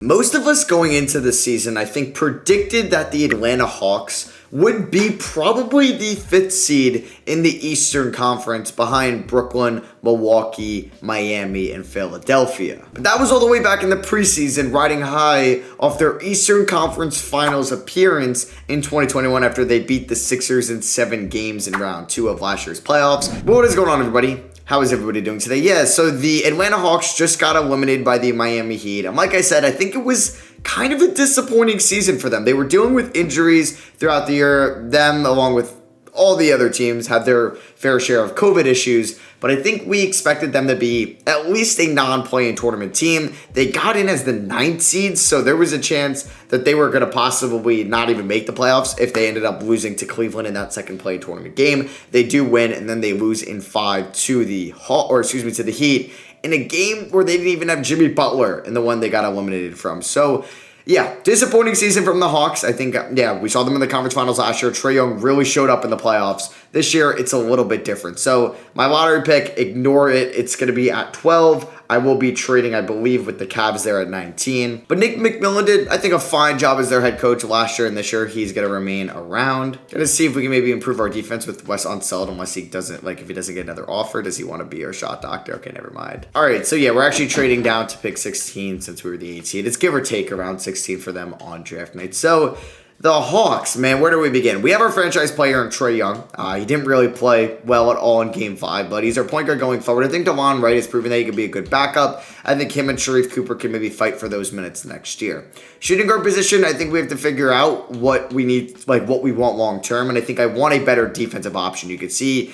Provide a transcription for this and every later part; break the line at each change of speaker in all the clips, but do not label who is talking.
Most of us going into the season, I think, predicted that the Atlanta Hawks would be probably the 5th seed in the Eastern Conference behind Brooklyn, Milwaukee, Miami, and Philadelphia. But that was all the way back in the preseason, riding high off their Eastern Conference Finals appearance in 2021 after they beat the Sixers in 7 games in round 2 of last year's playoffs. But what is going on, everybody? How is everybody doing today? Yeah, so the Atlanta Hawks just got eliminated by the Miami Heat. And like I said, I think it was kind of a disappointing season for them. They were dealing with injuries throughout the year. Them, along with all the other teams, had their fair share of COVID issues. But I think we expected them to be at least a non-play-in tournament team. They got in as the 9th seed, so there was a chance that they were going to possibly not even make the playoffs if they ended up losing to Cleveland in that second play tournament game. They do win, and then they lose in 5 to the to the Heat in a game where they didn't even have Jimmy Butler in the one they got eliminated from. So yeah, disappointing season from the Hawks. I think, we saw them in the conference finals last year. Trae Young really showed up in the playoffs. This year, it's a little bit different. So my lottery pick, ignore it. It's going to be at 12. I will be trading, I believe, with the Cavs there at 19. But Nick McMillan did, I think, a fine job as their head coach last year, and this year he's going to remain around. Going to see if we can maybe improve our defense with Wes Unseld, unless he doesn't, if he doesn't get another offer. Does he want to be our shot doctor? Okay, never mind. All right, so yeah, we're actually trading down to pick 16 since we were the 8th seed. It's give or take around 16 for them on draft night. So the Hawks, man, where do we begin? We have our franchise player in Trae Young. He didn't really play well at all in Game 5, but he's our point guard going forward. I think DeLon Wright has proven that he can be a good backup. I think him and Sharif Cooper can maybe fight for those minutes next year. Shooting guard position, I think we have to figure out what we need, what we want long term, and I think I want a better defensive option. You could see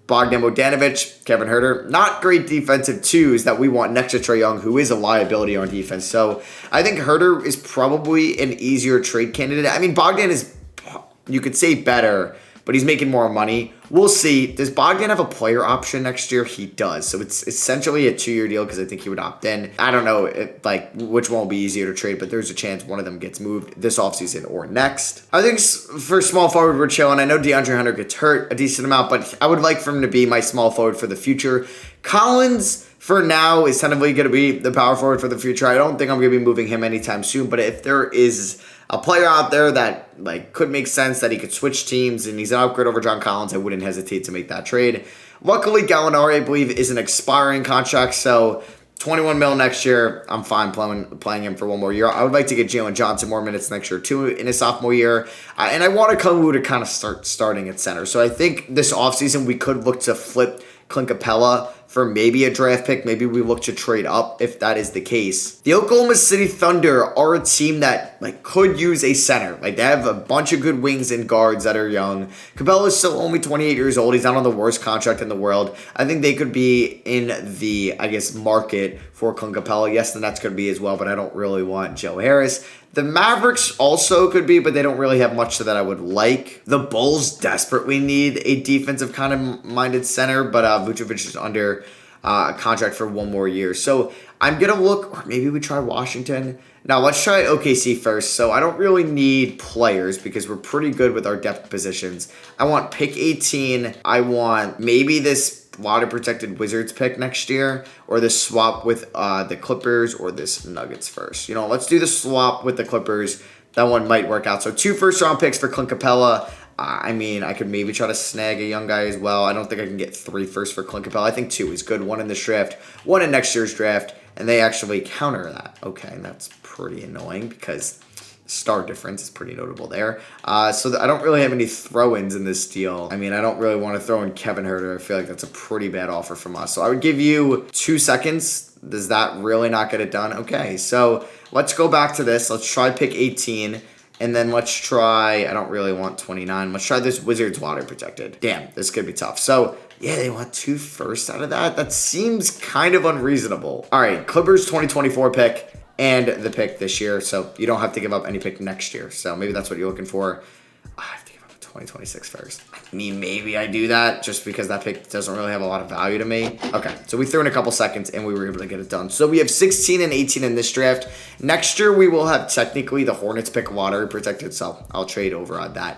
Bogdan Bogdanovic, Kevin Huerter, not great defensive twos that we want next to Trae Young, who is a liability on defense. So I think Huerter is probably an easier trade candidate. I mean, Bogdan is, you could say better, but he's making more money. We'll see. Does Bogdan have a player option next year? He does. So it's essentially a 2-year deal because I think he would opt in. I don't know which one will be easier to trade, but there's a chance one of them gets moved this offseason or next. I think for small forward, we're chilling. I know DeAndre Hunter gets hurt a decent amount, but I would like for him to be my small forward for the future. Collins, for now, is tentatively going to be the power forward for the future. I don't think I'm going to be moving him anytime soon, but if there is a player out there that could make sense, that he could switch teams and he's an upgrade over John Collins, I wouldn't hesitate to make that trade. Luckily, Gallinari, I believe, is an expiring contract, so $21 million next year, I'm fine playing him for one more year. I would like to get Jalen Johnson more minutes next year, too, in his sophomore year. And I want Okongwu to kind of start starting at center. So I think this offseason we could look to flip Clint Capella for maybe a draft pick. Maybe we look to trade up if that is the case. The Oklahoma City Thunder are a team that could use a center. They have a bunch of good wings and guards that are young. Capella is still only 28 years old. He's not on the worst contract in the world. I think they could be in the, market for Clint Capella. Yes, the Nets could be as well, but I don't really want Joe Harris. The Mavericks also could be, but they don't really have much that I would like. The Bulls desperately need a defensive kind of minded center, but Vucevic is under contract for one more year. So I'm going to look, or maybe we try Washington. Now let's try OKC first. So I don't really need players because we're pretty good with our depth positions. I want pick 18. I want maybe this lottery protected Wizards pick next year, or this swap with the Clippers, or this Nuggets first. Let's do the swap with the Clippers. That one might work out. So 2 first-round picks for Clint Capella. I could maybe try to snag a young guy as well. I don't think I can get 3 firsts for Clint Capella. I think 2 is good. 1 in this draft, 1 in next year's draft, and they actually counter that. Okay, and that's pretty annoying because star difference is pretty notable there. So I don't really have any throw-ins in this deal. I don't really want to throw in Kevin Huerter. I feel like that's a pretty bad offer from us. So I would give you 2 seconds. Does that really not get it done? Okay, so let's go back to this. Let's try pick 18. And then let's try, I don't really want 29. Let's try this Wizards lottery protected. Damn, this could be tough. So yeah, they want 2 firsts out of that. That seems kind of unreasonable. All right, Clippers 2024 pick. And the pick this year, so you don't have to give up any pick next year. So maybe that's what you're looking for. I have to give up a 2026 first. I mean, maybe I do that just because that pick doesn't really have a lot of value to me. Okay, so we threw in a couple seconds and we were able to get it done. So we have 16 and 18 in this draft. Next year, we will have technically the Hornets pick lottery protected, so I'll trade over on that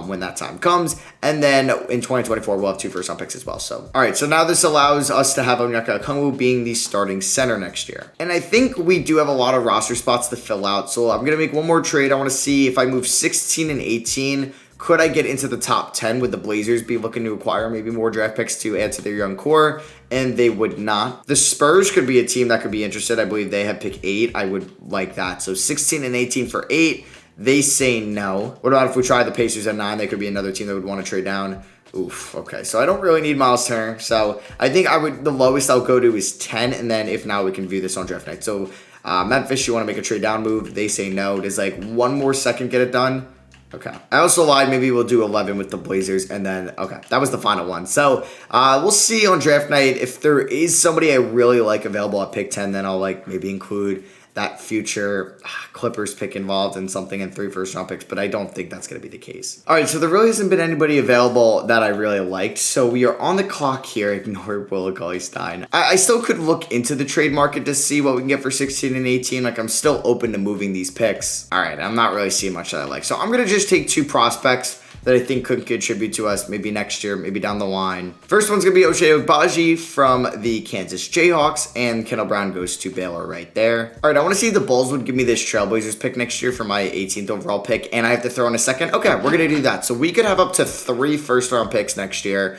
when that time comes. And then in 2024, we'll have 2 first-round picks as well. So, all right, so now this allows us to have Onyeka Okongwu being the starting center next year. And I think we do have a lot of roster spots to fill out. So I'm going to make one more trade. I want to see if I move 16 and 18, could I get into the top 10? Would the Blazers be looking to acquire maybe more draft picks to add to their young core? And they would not. The Spurs could be a team that could be interested. I believe they have pick 8. I would like that. So 16 and 18 for 8. They say no. What about if we try the Pacers at 9? They could be another team that would want to trade down. Oof, okay. So I don't really need Miles Turner. So I think the lowest I'll go to is 10. And then if not, we can view this on draft night. So Memphis, you want to make a trade down move? They say no. Does like one more second get it done? Okay. I also lied. Maybe we'll do 11 with the Blazers. And then, okay, that was the final one. So we'll see on draft night. If there is somebody I really like available at pick 10, then I'll like maybe include that future Clippers pick involved in something in 3 first-round picks, but I don't think that's going to be the case. All right, so there really hasn't been anybody available that I really liked, so we are on the clock here. Ignore Willie Cauley-Stein. I still could look into the trade market to see what we can get for 16 and 18. Like, I'm still open to moving these picks. All right, I'm not really seeing much that I like, so I'm going to just take 2 prospects that I think could contribute to us maybe next year, maybe down the line. First one's going to be Ochai Agbaji from the Kansas Jayhawks, and Kendall Brown goes to Baylor right there. All right, I want to see if the Bulls would give me this Trailblazers pick next year for my 18th overall pick, and I have to throw in a second. Okay, we're going to do that. So we could have up to 3 first-round picks next year.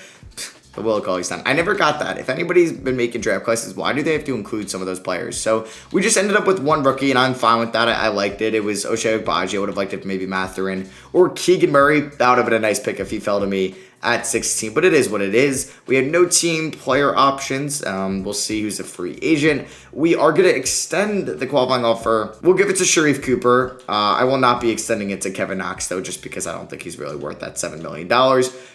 The Willie Cauley-Stein. I never got that. If anybody's been making draft classes, why do they have to include some of those players? So we just ended up with 1 rookie, and I'm fine with that. I liked it. It was Ochai Agbaji. I would have liked it if maybe Mathurin or Keegan Murray. That would have been a nice pick if he fell to me at 16, but it is what it is. We had no team player options. We'll see who's a free agent. We are going to extend the qualifying offer. We'll give it to Sharif Cooper. I will not be extending it to Kevin Knox, though, just because I don't think he's really worth that $7 million.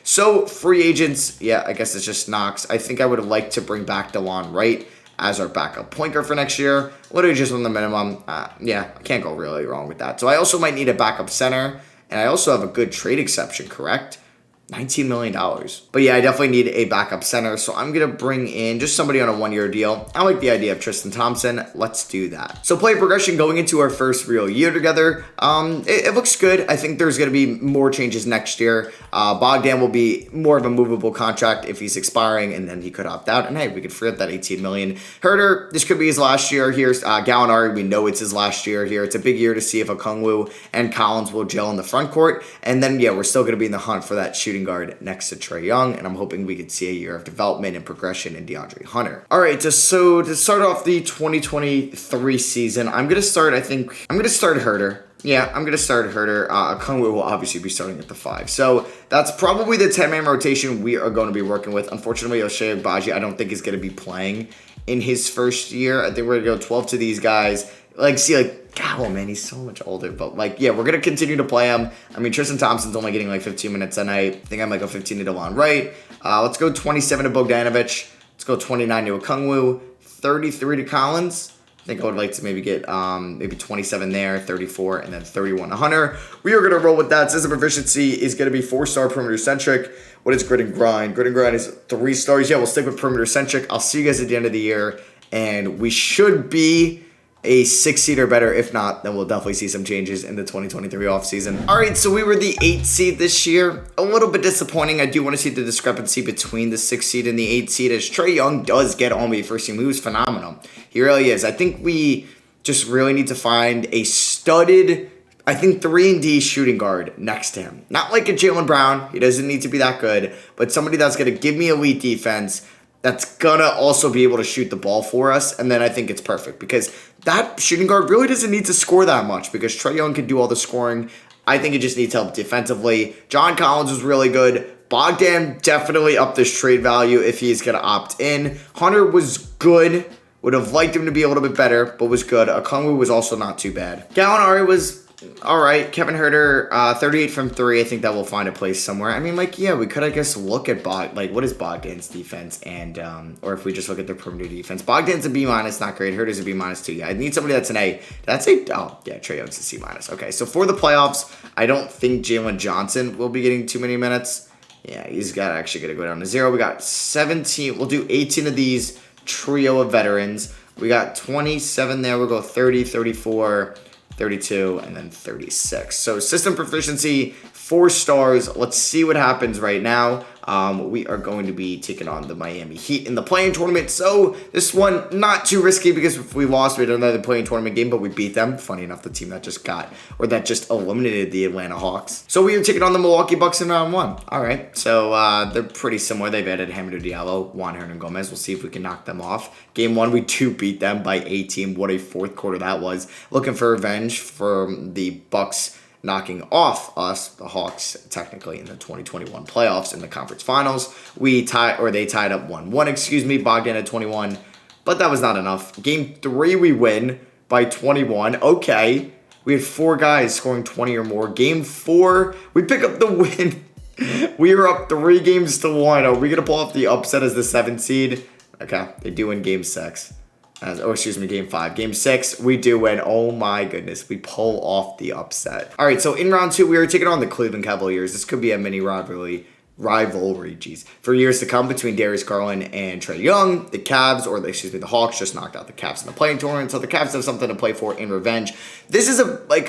So free agents, yeah, I guess it's just Knox. I think I would have liked to bring back DeLon Wright as our backup point guard for next year. Literally just on the minimum. Yeah, I can't go really wrong with that. So I also might need a backup center, and I also have a good trade exception, correct? $19 million. But yeah, I definitely need a backup center, so I'm going to bring in just somebody on a 1-year deal. I like the idea of Tristan Thompson. Let's do that. So player progression going into our first real year together. It looks good. I think there's going to be more changes next year. Bogdan will be more of a movable contract if he's expiring, and then he could opt out. And hey, we could free up that $18 million. Herter, this could be his last year here. Gallinari, we know it's his last year here. It's a big year to see if Okongwu and Collins will gel in the front court. And then, yeah, we're still going to be in the hunt for that shooting guard next to Trae Young, and I'm hoping we could see a year of development and progression in DeAndre Hunter. All right, so to start off the 2023 season, I'm going to start Herter. Yeah, I'm going to start Herter. Okongwu will obviously be starting at the 5. So that's probably the 10-man rotation we are going to be working with. Unfortunately, Ochai Agbaji, I don't think is going to be playing in his first year. I think we're going to go 12 to these guys. Oh man, he's so much older. But yeah, we're going to continue to play him. I mean, Tristan Thompson's only getting 15 minutes a night. I think I might go 15 to DeLon Wright. Let's go 27 to Bogdanovic. Let's go 29 to Okongwu. 33 to Collins. I think I would like to maybe get maybe 27 there, 34, and then 31 to Hunter. We are going to roll with that. System proficiency is going to be 4-star perimeter centric. What is grit and grind? Grit and grind is 3 stars. Yeah, we'll stick with perimeter centric. I'll see you guys at the end of the year, and we should be a 6 seed or better. If not, then we'll definitely see some changes in the 2023 offseason. All right, so we were the 8 seed this year. A little bit disappointing. I do want to see the discrepancy between the 6 seed and the 8 seed, as Trae Young does get on me first team. He was phenomenal. He really is. I think we just really need to find a studded, 3-and-D shooting guard next to him. Not like a Jaylen Brown. He doesn't need to be that good, but somebody that's going to give me elite defense, that's going to also be able to shoot the ball for us, and then I think it's perfect because that shooting guard really doesn't need to score that much because Trae Young can do all the scoring. I think it just needs help defensively. John Collins was really good. Bogdan definitely upped his trade value if he's going to opt in. Hunter was good. Would have liked him to be a little bit better, but was good. Okongwu was also not too bad. Gallinari was All right, Kevin Herter, 38 from 3. I think that will find a place somewhere. I mean, like, yeah, we could, I guess, look at what is Bogdan's defense, and or if we just look at their perimeter defense. Bogdan's a B minus, not great. Herter's a B minus too. Yeah, I need somebody that's an A. That's a Trae Young's a C minus. Okay, so for the playoffs, I don't think Jalen Johnson will be getting too many minutes. Yeah, he's actually gonna go down to 0. We got 17. We'll do 18 of these trio of veterans. We got 27 there. We'll go 30, 34. 32, and then 36. So system proficiency, 4 stars. Let's see what happens right now. We are going to be taking on the Miami Heat in the play-in tournament. So this one, not too risky because if we lost, we had another play-in tournament game, but we beat them. Funny enough, the team that just eliminated the Atlanta Hawks. So we are taking on the Milwaukee Bucks in round 1. All right, so they're pretty similar. They've added Hamidou Diallo, Juan Hernan-Gomez. We'll see if we can knock them off. Game 1, we do beat them by 18. What a fourth quarter that was. Looking for revenge from the Bucks knocking off us, the Hawks, technically in the 2021 playoffs in the conference finals. They tied up 1-1, Bogdan at 21, but that was not enough. Game 3, we win by 21. Okay, we had 4 guys scoring 20 or more. Game 4, we pick up the win. We are up 3 games to 1. Are we going to pull off the upset as the 7th seed? Okay, they do win game 6. Game 5. Game 6, we do win. Oh my goodness, we pull off the upset. All right, so in round 2, we are taking on the Cleveland Cavaliers. This could be a mini rivalry, for years to come between Darius Garland and Trae Young. The Hawks just knocked out the Cavs in the play-in tournament, so the Cavs have something to play for in revenge. This is a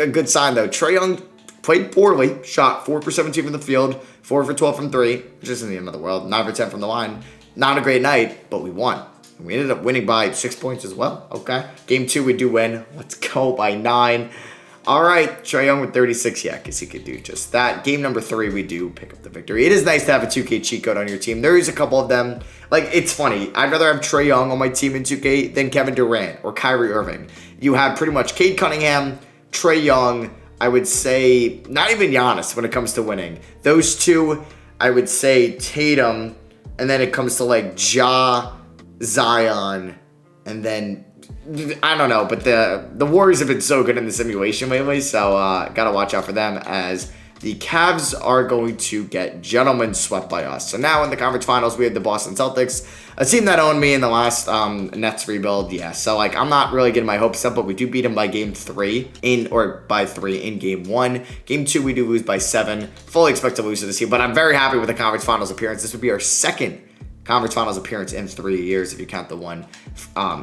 good sign though. Trae Young played poorly, shot 4 for 17 from the field, 4 for 12 from 3, which isn't the end of the world, 9 for 10 from the line. Not a great night, but we won. We ended up winning by 6 points as well. Okay. Game 2, we do win. Let's go by 9. All right. Trae Young with 36. Yeah, because he could do just that. Game number 3, we do pick up the victory. It is nice to have a 2K cheat code on your team. There is a couple of them. Like, it's funny. I'd rather have Trae Young on my team in 2K than Kevin Durant or Kyrie Irving. You have pretty much Cade Cunningham, Trae Young, I would say, not even Giannis when it comes to winning. Those two, I would say Tatum, and then it comes to like Zion, and then I don't know, but the Warriors have been so good in the simulation lately, so gotta watch out for them as the Cavs are going to get gentlemen swept by us. So now in the conference finals, we have the Boston Celtics, a team that owned me in the last Nets rebuild. Yeah, so like I'm not really getting my hopes up, but we do beat them by game 3 by 3 in game 1. Game 2, we do lose by 7. Fully expect to lose to this team, but I'm very happy with the conference finals appearance. This would be our second conference finals appearance in 3 years if you count the one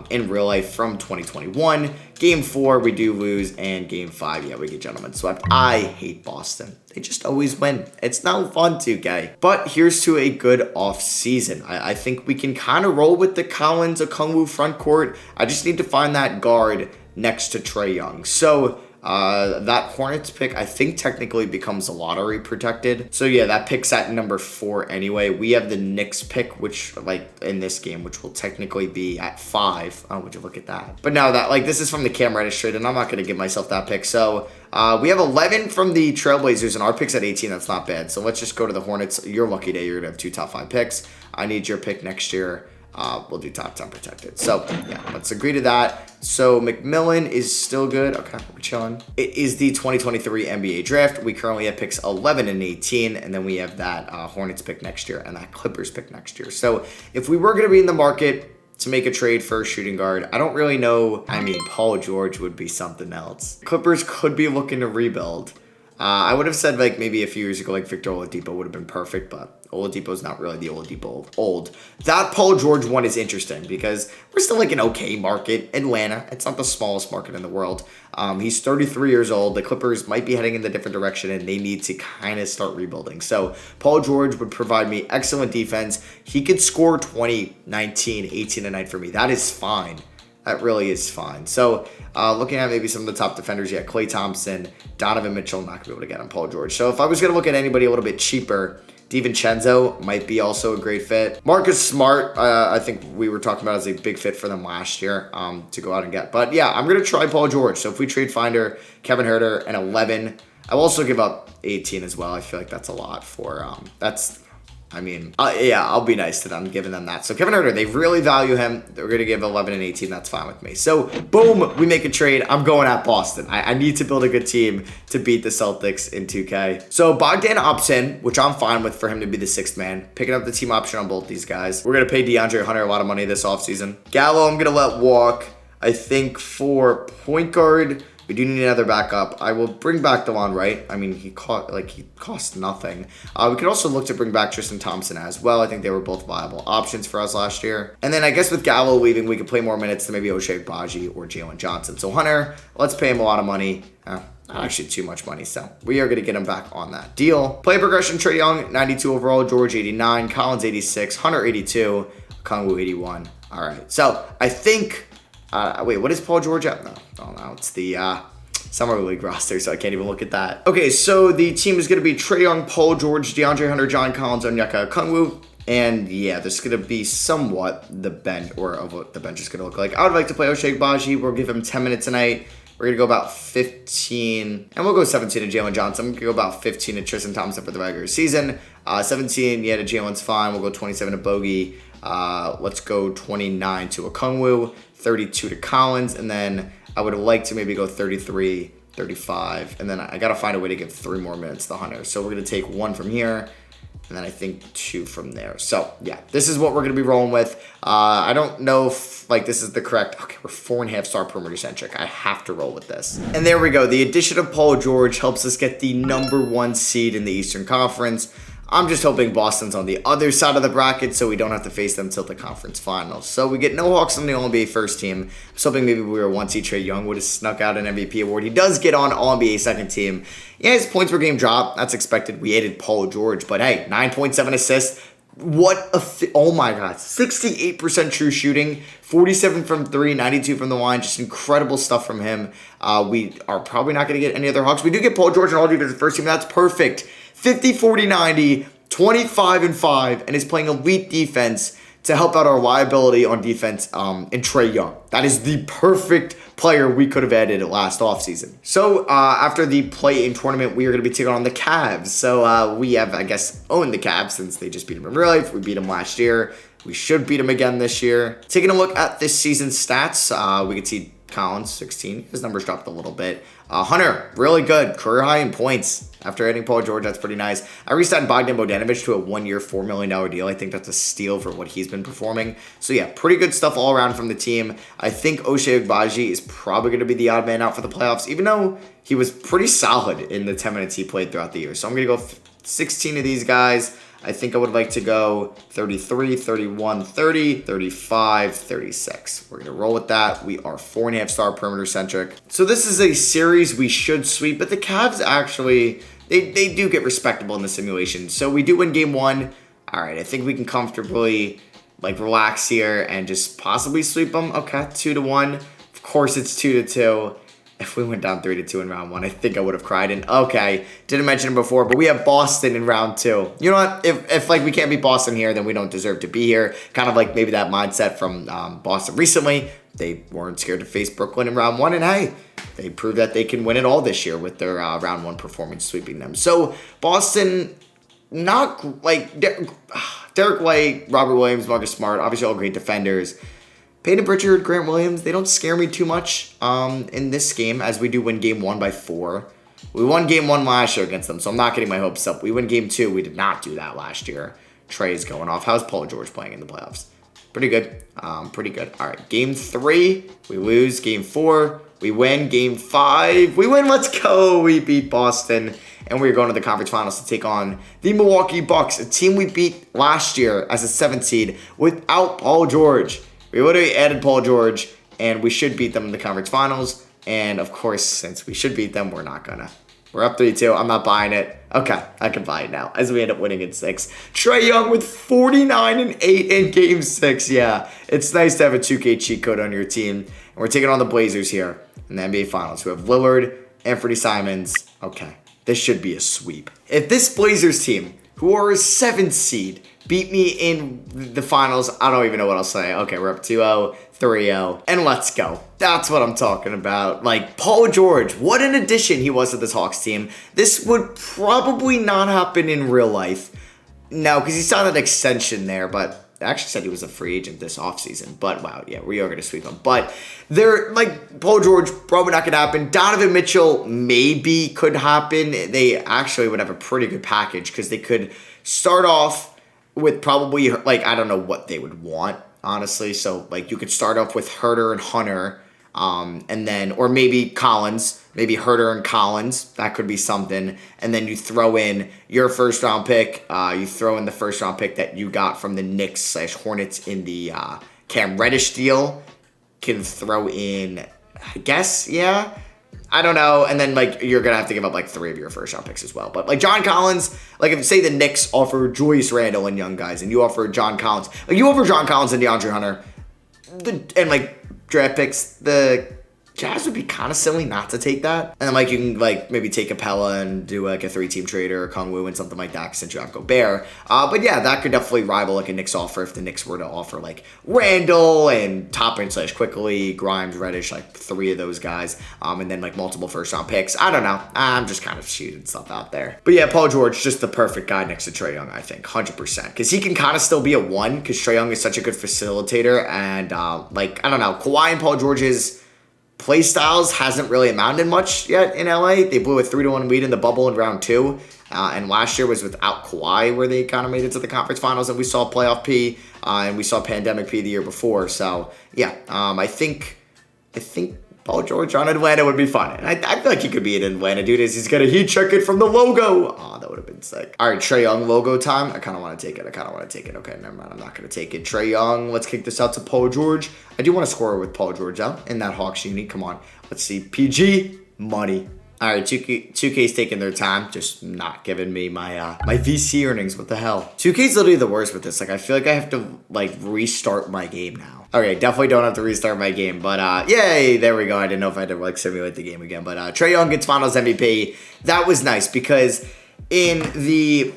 in real life from 2021. Game 4, we do lose, and game 5, yeah, we get gentlemen swept. I hate Boston. They just always win. It's not fun, 2K. But here's to a good off season. I think we can kind of roll with the Collins-Okongwu front court. I just need to find that guard next to Trae Young. So that Hornets pick, I think, technically becomes lottery protected. So yeah, that pick's at number 4 anyway. We have the Knicks pick, which like in this game, which will technically be at 5. Oh, would you look at that? But no, this is from the Cam Reddish trade, and I'm not going to give myself that pick. So we have 11 from the Trailblazers, and our pick's at 18. That's not bad. So let's just go to the Hornets. Your lucky day. You're going to have 2 top 5 picks. I need your pick next year. We'll do top 10 protected. So yeah, let's agree to that. So McMillan is still good. Okay, we're chilling. It is the 2023 NBA draft. We currently have picks 11 and 18, and then we have that Hornets pick next year and that Clippers pick next year. So if we were going to be in the market to make a trade for a shooting guard, I don't really know. I mean, Paul George would be something else. Clippers could be looking to rebuild. I would have said like maybe a few years ago, like Victor Oladipo would have been perfect, but Oladipo's not really the Oladipo of old. That Paul George one is interesting because we're still like an okay market. Atlanta, it's not the smallest market in the world. He's 33 years old. The Clippers might be heading in the different direction, and they need to kind of start rebuilding. So Paul George would provide me excellent defense. He could score 20, 19, 18 a night for me. That is fine. That really is fine. So looking at maybe some of the top defenders, yeah, Klay Thompson, Donovan Mitchell, not going to be able to get on Paul George. So if I was going to look at anybody a little bit cheaper, DiVincenzo might be also a great fit. Marcus Smart, I think we were talking about as a big fit for them last year to go out and get. But yeah, I'm going to try Paul George. So if we trade Finder, Kevin Huerter, and 11, I'll also give up 18 as well. I feel like that's a lot for, I mean, yeah, I'll be nice to them, giving them that. So Kevin Huerter, they really value him. They're going to give 11 and 18. That's fine with me. So boom, we make a trade. I'm going at Boston. I need to build a good team to beat the Celtics in 2K. So Bogdan opts in, which I'm fine with for him to be the sixth man. Picking up the team option on both these guys. We're going to pay DeAndre Hunter a lot of money this offseason. Gallo, I'm going to let walk. I think for point guard, we do need another backup. I will bring back DeLon Wright. I mean, he cost nothing. We could also look to bring back Tristan Thompson as well. I think they were both viable options for us last year. And then I guess with Gallo leaving, we could play more minutes to maybe Ochai Agbaji or Jalen Johnson. So Hunter, let's pay him a lot of money. Not actually too much money, so we are going to get him back on that deal. Play progression, Trae Young, 92 overall, George, 89, Collins, 86, Hunter, 82, Kongwu, 81. All right, so I think... wait, what is Paul George at? No, it's the Summer League roster, so I can't even look at that. Okay, so the team is going to be Trae Young, Paul George, DeAndre Hunter, John Collins, Onyeka Okongwu, and yeah, there's going to be somewhat the bench, or of what the bench is going to look like. I would like to play Ochai Agbaji. We'll give him 10 minutes tonight. We're going to go about 15, and we'll go 17 to Jalen Johnson. I'm going to go about 15 to Tristan Thompson for the regular season. 17, yeah, to Jalen's fine. We'll go 27 to Bogey. Let's go 29 to Okongwu, 32 to Collins, and then I would like to maybe go 33, 35, and then I got to find a way to give 3 more minutes to Hunter. So we're going to take 1 from here, and then I think 2 from there. So, yeah, this is what we're going to be rolling with. I don't know if, this is the correct... Okay, we're 4.5-star perimeter centric. I have to roll with this. And there we go. The addition of Paul George helps us get the #1 seed in the Eastern Conference. I'm just hoping Boston's on the other side of the bracket so we don't have to face them till the conference finals. So we get no Hawks on the All-NBA first team. I was hoping maybe we were 1-seed Trae Young would have snuck out an MVP award. He does get on All-NBA second team. Yeah, his points per game drop. That's expected. We added Paul George. But hey, 9.7 assists. What a... oh my God. 68% true shooting. 47 from 3, 92 from the line. Just incredible stuff from him. We are probably not going to get any other Hawks. We do get Paul George and All Defense first team. That's perfect. 50, 40, 90, 25, and 5, and is playing elite defense to help out our liability on defense in Trae Young. That is the perfect player we could have added last offseason. So after the play-in tournament, we are going to be taking on the Cavs. So we have, I guess, owned the Cavs since they just beat them in real life. We beat them last year. We should beat them again this year. Taking a look at this season's stats, we can see Collins, 16. His numbers dropped a little bit. Hunter, really good. Career high in points. After adding Paul George, that's pretty nice. I re-signed Bogdan Bogdanovic to a 1-year, $4 million deal. I think that's a steal for what he's been performing. So yeah, pretty good stuff all around from the team. I think Ochai Agbaji is probably going to be the odd man out for the playoffs, even though he was pretty solid in the 10 minutes he played throughout the year. So I'm going to go 16 of these guys. I think I would like to go 33, 31, 30, 35, 36. We're going to roll with that. We are 4.5-star perimeter centric. So this is a series we should sweep, but the Cavs actually, they do get respectable in the simulation. So we do win game 1. All right, I think we can comfortably relax here and just possibly sweep them. Okay, 2-1. Of course it's 2-2. If we went down 3-2 in round 1, I think I would have cried. And okay, didn't mention it before, but we have Boston in round 2. You know what? If we can't beat Boston here, then we don't deserve to be here. Kind of like maybe that mindset from Boston recently. They weren't scared to face Brooklyn in round 1, and hey, they proved that they can win it all this year with their round 1 performance sweeping them. So Boston, not Derek White, Robert Williams, Marcus Smart, obviously all great defenders. Peyton Pritchard, Grant Williams, they don't scare me too much in this game, as we do win game 1 by 4. We won game 1 last year against them, so I'm not getting my hopes up. We win game 2. We did not do that last year. Trey's going off. How's Paul George playing in the playoffs? Pretty good. Pretty good. All right, game 3, we lose. Game 4, we win. Game 5, we win. Let's go. We beat Boston, and we're going to the conference finals to take on the Milwaukee Bucks, a team we beat last year as a 7th seed without Paul George. We literally added Paul George, and we should beat them in the conference finals. And, of course, since we should beat them, we're not going to. We're up 3-2. I'm not buying it. Okay, I can buy it now, as we end up winning in 6. Trae Young with 49 and 8 in Game 6. Yeah, it's nice to have a 2K cheat code on your team. And we're taking on the Blazers here in the NBA Finals. We have Lillard, Anthony Simons. Okay, this should be a sweep. If this Blazers team, who are a 7th seed, beat me in the finals, I don't even know what I'll say. Okay, we're up 2-0, 3-0, and let's go. That's what I'm talking about. Paul George, what an addition he was to this Hawks team. This would probably not happen in real life. No, because he signed an extension there, but I actually said he was a free agent this offseason. But wow, yeah, we are going to sweep him. But they're like Paul George, probably not going to happen. Donovan Mitchell maybe could happen. They actually would have a pretty good package because they could start off with probably, like, I don't know what they would want, honestly. So, like, you could start off with Herter and Hunter, and then, or maybe Collins, maybe Herter and Collins. That could be something. And then you throw in your first round pick. You throw in the first round pick that you got from the Knicks/Hornets in the Cam Reddish deal. Can throw in, I guess, yeah. I don't know. And then, like, you're going to have to give up, like, 3 of your first round picks as well. But, like, John Collins, like, if, say, the Knicks offer Julius Randle and young guys, and you offer John Collins, like, you offer John Collins and DeAndre Hunter, and, like, draft picks, the Jazz would be kind of silly not to take that. And then, like, you can, like, maybe take Capella and do, like, a 3-team trade or Kongwu and something like that since you have Gobert. But, yeah, that could definitely rival, like, a Knicks offer if the Knicks were to offer, like, Randall and Toppin/Quickly, Grimes, Reddish, like, 3 of those guys. And then, like, multiple first-round picks. I don't know. I'm just kind of shooting stuff out there. But, yeah, Paul George, just the perfect guy next to Trae Young, I think, 100%. Because he can kind of still be a 1 because Trae Young is such a good facilitator. And, like, I don't know, Kawhi and Paul George's play styles hasn't really amounted much yet in LA. They blew a 3-1 lead in the bubble in round 2. And last year was without Kawhi, where they kind of made it to the conference finals, and we saw playoff P, and we saw pandemic P the year before. So, yeah, I think Paul George on Atlanta would be fun. And I feel like he could be in Atlanta, dude. He's going to heat check it from the logo. Oh, that would have been sick. All right, Trae Young logo time. I kind of want to take it. Okay, never mind. I'm not going to take it. Trae Young, let's kick this out to Paul George. I do want to score with Paul George out in that Hawks uni. Come on. Let's see. PG, money. All right, 2K's taking their time, just not giving me my my VC earnings. What the hell? 2K's literally the worst with this. Like, I feel like I have to, like, restart my game now. Okay, definitely don't have to restart my game, but yay, there we go. I didn't know if I had to, like, simulate the game again, but Trae Young gets Finals MVP. That was nice because in the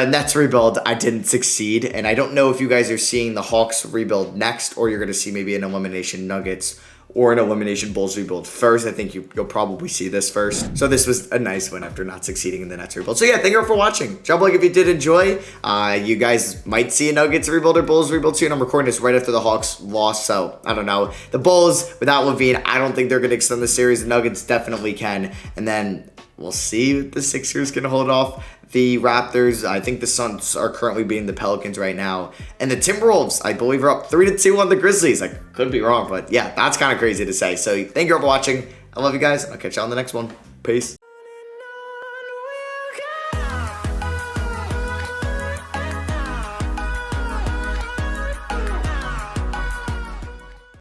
Nets rebuild, I didn't succeed, and I don't know if you guys are seeing the Hawks rebuild next, or you're going to see maybe an elimination Nuggets or an elimination Bulls rebuild first. I think you'll probably see this first. So this was a nice win after not succeeding in the Nets rebuild. So yeah, thank you all for watching. Drop a like if you did enjoy. You guys might see a Nuggets rebuild or Bulls rebuild soon. I'm recording this right after the Hawks lost, so I don't know. The Bulls, without Levine, I don't think they're going to extend the series. The Nuggets definitely can. And then we'll see if the Sixers can hold off the Raptors. I think the Suns are currently beating the Pelicans right now. And the Timberwolves, I believe, are up 3-2 on the Grizzlies. I could be wrong, but yeah, that's kind of crazy to say. So thank you all for watching. I love you guys. I'll catch you on the next one. Peace.